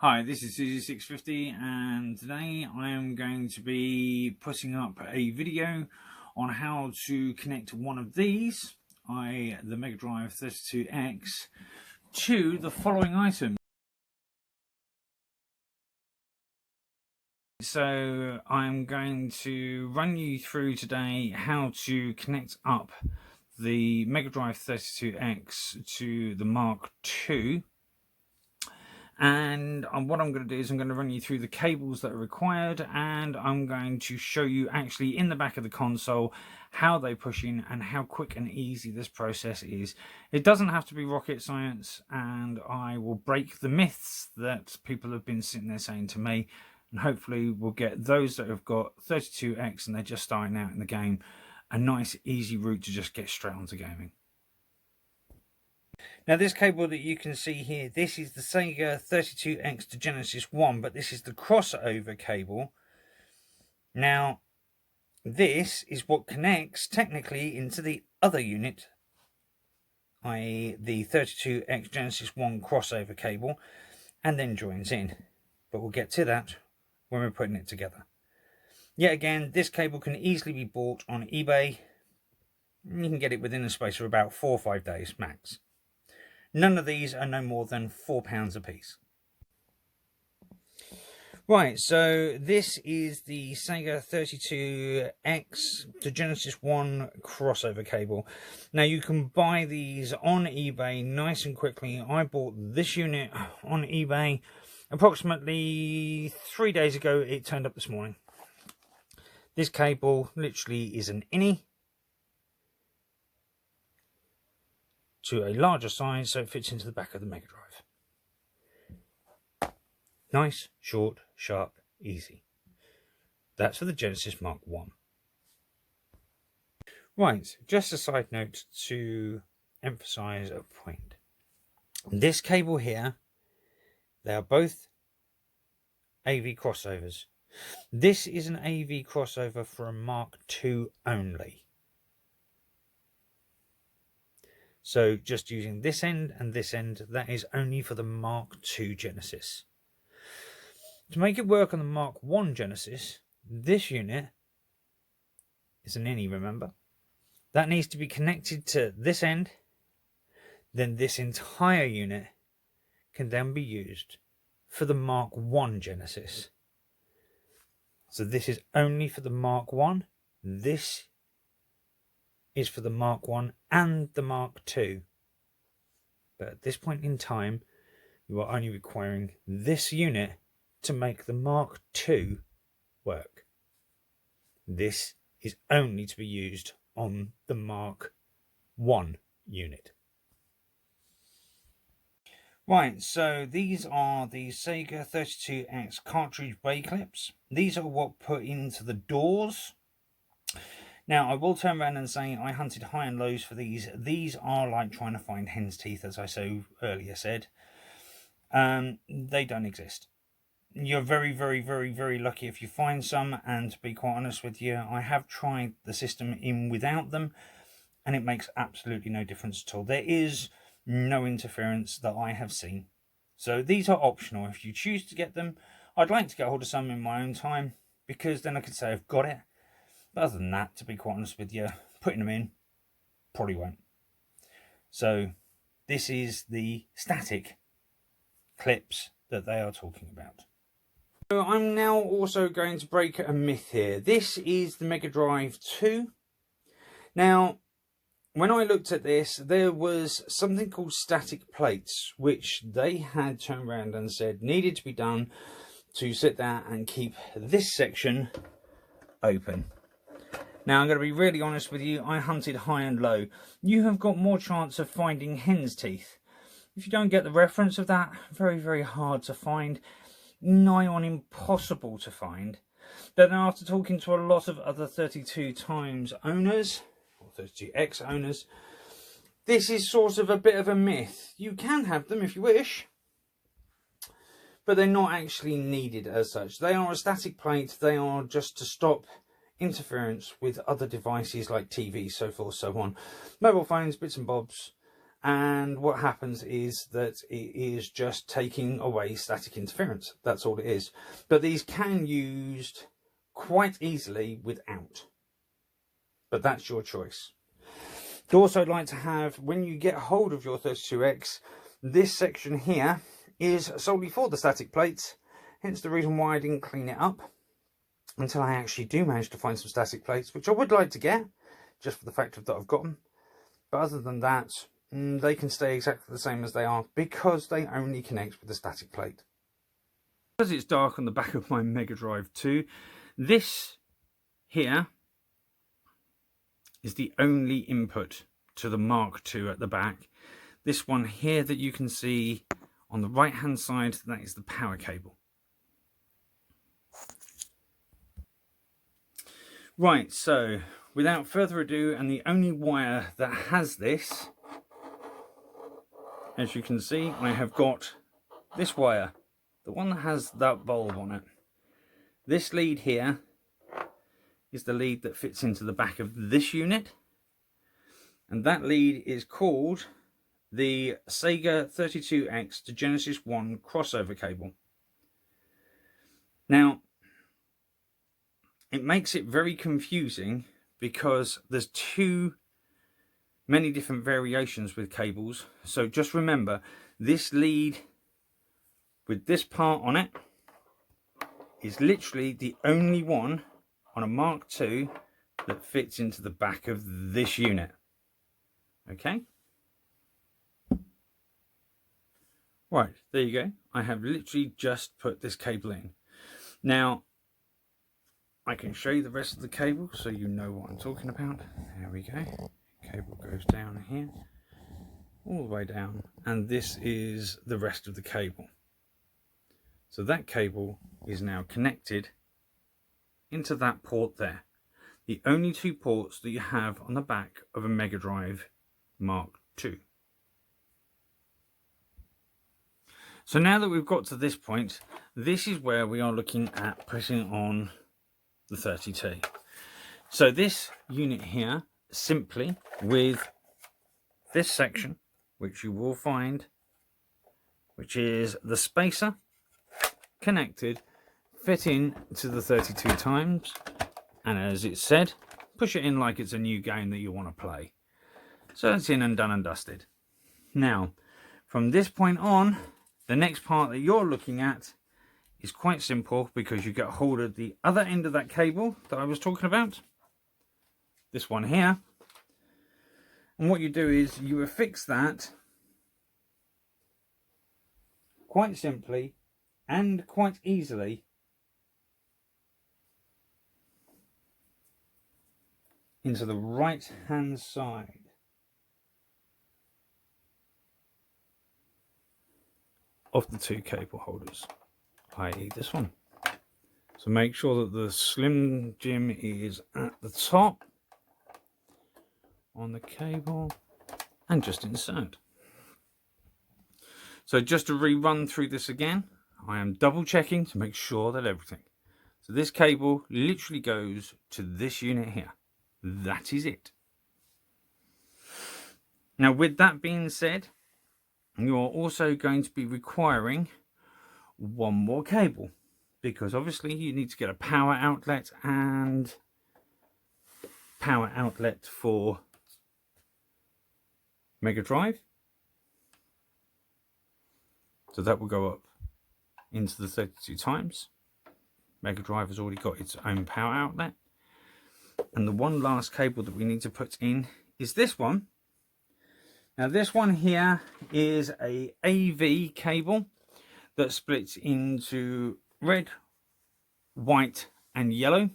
Hi, this is Suzy650 and today I am going to be putting up a video on how to connect one of these, the Mega Drive 32X, to the following item. So I'm going to run you through today how to connect up the Mega Drive 32X to the Mark II. And what I'm going to do is I'm going to run you through the cables that are required, and I'm going to show you actually in the back of the console how they push in and how quick and easy this process is. It doesn't have to be rocket science, and I will break the myths that people have been sitting there saying to me, and hopefully we'll get those that have got 32X and they're just starting out in the game a nice easy route to just get straight onto gaming. Now this cable that you can see here, this is the Sega 32X to Genesis 1, but this is the crossover cable. Now this is what connects technically into the other unit, i.e. the 32X Genesis 1 crossover cable, and then joins in. But we'll get to that when we're putting it together. Yet again, this cable can easily be bought on eBay. You can get it within the space of about 4 or 5 days max. None of these are no more than £4 a piece. Right, so this is the Sega 32X to Genesis 1 crossover cable. Now you can buy these on eBay nice and quickly. I bought this unit on eBay approximately 3 days ago. It turned up this morning. This cable literally is an innie to a larger size, so it fits into the back of the Mega Drive. Nice, short, sharp, easy. That's for the Genesis Mark I. Right, just a side note to emphasize a point. This cable here, they are both AV crossovers. This is an AV crossover for a Mark II only. So just using this end and this end, that is only for the Mark II Genesis. To make it work on the Mark I Genesis, this unit is an innie, remember? That needs to be connected to this end. Then this entire unit can then be used for the Mark I Genesis. So this is only for the Mark I. This is for the Mark I and the Mark II. But at this point in time, you are only requiring this unit to make the Mark II work. This is only to be used on the Mark I unit. Right, so these are the Sega 32X cartridge bay clips. These are what put into the doors. Now, I will turn around and say I hunted high and lows for these. These are like trying to find hen's teeth, as I so earlier said. They don't exist. You're very, very, very, very lucky if you find some, and to be quite honest with you, I have tried the system in without them, and it makes absolutely no difference at all. There is no interference that I have seen. So these are optional if you choose to get them. I'd like to get hold of some in my own time, because then I could say I've got it. But other than that, to be quite honest with you, putting them in probably won't. So this is the static clips that they are talking about. So I'm now also going to break a myth here. This is the Mega Drive 2. Now, when I looked at this, there was something called static plates, which they had turned around and said needed to be done to sit there and keep this section open. Now, I'm going to be really honest with you, I hunted high and low. You have got more chance of finding hen's teeth. If you don't get the reference of that, very, very hard to find. Nigh on impossible to find. Then after talking to a lot of other 32 times owners, or 32X owners, this is sort of a bit of a myth. You can have them if you wish, but they're not actually needed as such. They are a static plate, they are just to stop interference with other devices like TVs, so forth, so on. Mobile phones, bits and bobs, and what happens is that it is just taking away static interference. That's all it is. But these can used quite easily without, but that's your choice. You also like to have, when you get hold of your 32X, this section here is solely for the static plates, hence the reason why I didn't clean it up until I actually do manage to find some static plates, which I would like to get, just for the fact that I've got them. But other than that, they can stay exactly the same as they are, because they only connect with the static plate. Because it's dark on the back of my Mega Drive 2, this here is the only input to the Mark II at the back. This one here that you can see on the right hand side, that is the power cable. Right, so without further ado, and the only wire that has this, as you can see, I have got this wire, the one that has that bulb on it. This lead here is the lead that fits into the back of this unit, and that lead is called the Sega 32X to Genesis 1 crossover cable. Now, it makes it very confusing because there's too many different variations with cables. So just remember, this lead with this part on it is literally the only one on a Mark II that fits into the back of this unit. Okay? Right, there you go. I have literally just put this cable in. Now, I can show you the rest of the cable so you know what I'm talking about. There we go. Cable goes down here, all the way down, and this is the rest of the cable. So that cable is now connected into that port there. The only two ports that you have on the back of a Mega Drive Mark II. So now that we've got to this point, this is where we are looking at putting on the 30T. So this unit here, simply with this section, which you will find, which is the spacer connected, fit in to the 32 times, and as it said, push it in like it's a new game that you want to play. So it's in and done and dusted. Now, from this point on, the next part that you're looking at is quite simple, because you get hold of the other end of that cable that I was talking about, this one here, and what you do is you affix that quite simply and quite easily into the right hand side of the two cable holders, i.e. this one. So make sure that the Slim Jim is at the top on the cable, and just insert. So just to rerun through this again, I am double checking to make sure that everything. So this cable literally goes to this unit here. That is it. Now, with that being said, you are also going to be requiring one more cable, because obviously you need to get a power outlet and power outlet for Mega Drive. So that will go up into the 32 times. Mega Drive has already got its own power outlet. And the one last cable that we need to put in is this one. Now this one here is a AV cable that splits into red, white and yellow.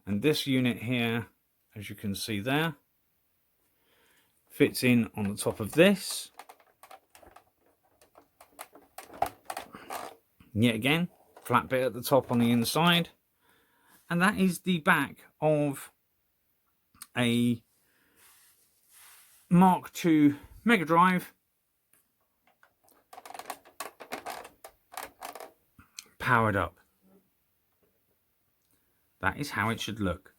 And this unit here, as you can see there, fits in on the top of this. Yet again, flat bit at the top on the inside. And that is the back of a Mark II Mega Drive powered up. That is how it should look.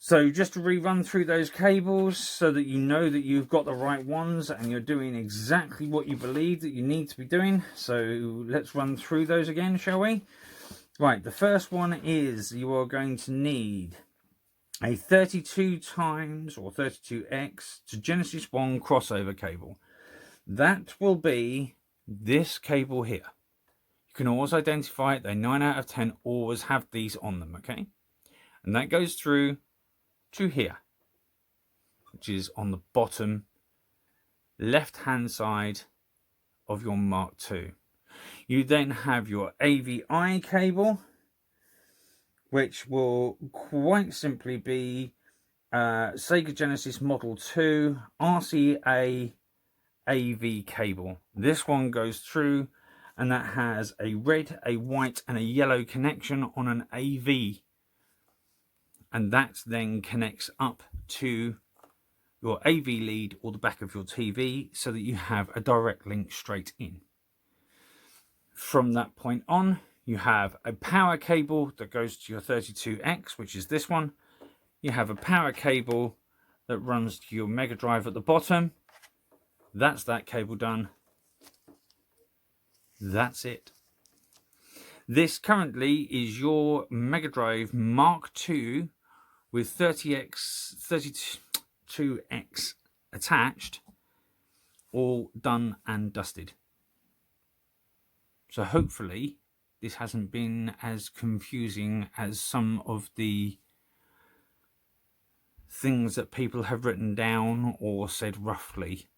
So just to rerun through those cables so that you know that you've got the right ones and you're doing exactly what you believe that you need to be doing. So let's run through those again, shall we? Right, the first one is you are going to need a 32 times or 32X to Genesis 1 crossover cable. That will be this cable here. You can always identify it. They 9 out of 10 always have these on them, okay? And that goes through to here, which is on the bottom left hand side of your Mark II. You then have your AVI cable, which will quite simply be Sega Genesis Model 2 RCA AV cable. This one goes through and that has a red, a white and a yellow connection on an AV, and that then connects up to your AV lead or the back of your TV so that you have a direct link straight in. From that point on, you have a power cable that goes to your 32X, which is this one. You have a power cable that runs to your Mega Drive at the bottom. That's that cable done. That's it. This currently is your Mega Drive Mark II with 32X attached, all done and dusted. So hopefully this hasn't been as confusing as some of the things that people have written down or said roughly.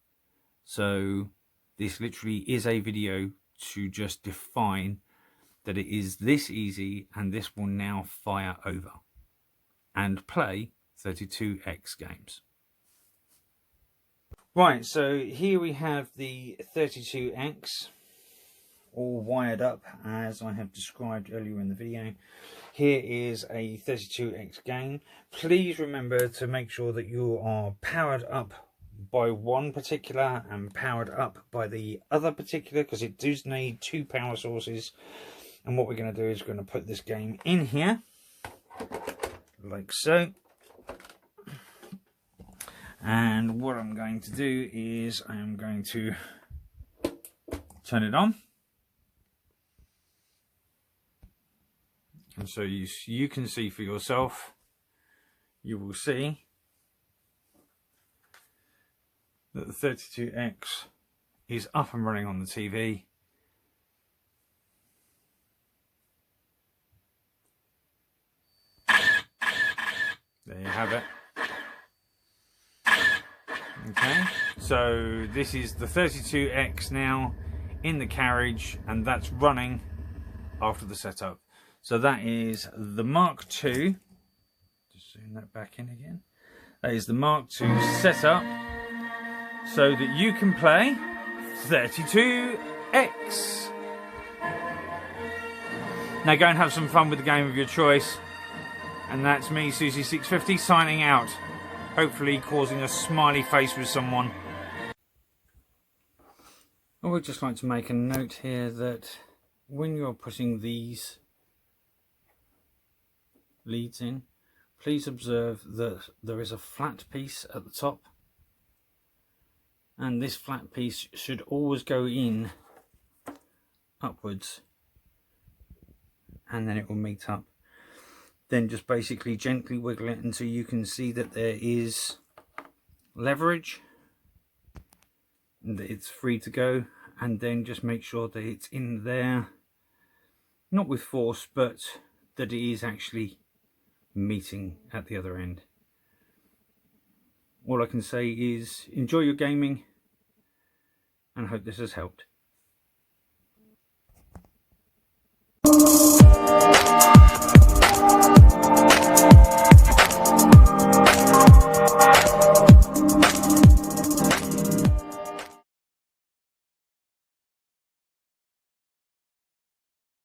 So this literally is a video to just define that it is this easy, and this will now fire over and play 32X games. Right, so here we have the 32X all wired up as I have described earlier in the video. Here is a 32X game. Please remember to make sure that you are powered up by one particular and powered up by the other particular, because it does need two power sources. And what we're going to do is we're going to put this game in here like so. And what I'm going to do is I am going to turn it on. And so you can see for yourself, you will see that the 32X is up and running on the TV. There you have it. Okay, so this is the 32X now in the carriage, and that's running after the setup. So that is the Mark II. Just zoom that back in again. That is the Mark II setup so that you can play 32X. Now go and have some fun with the game of your choice. And that's me, Susie650, signing out. Hopefully causing a smiley face with someone. I would just like to make a note here that when you're putting these leads in, please observe that there is a flat piece at the top, and this flat piece should always go in upwards, and then it will meet up. Then just basically gently wiggle it until you can see that there is leverage and that it's free to go, and then just make sure that it's in there, not with force, but that it is actually meeting at the other end. All I can say is enjoy your gaming and hope this has helped.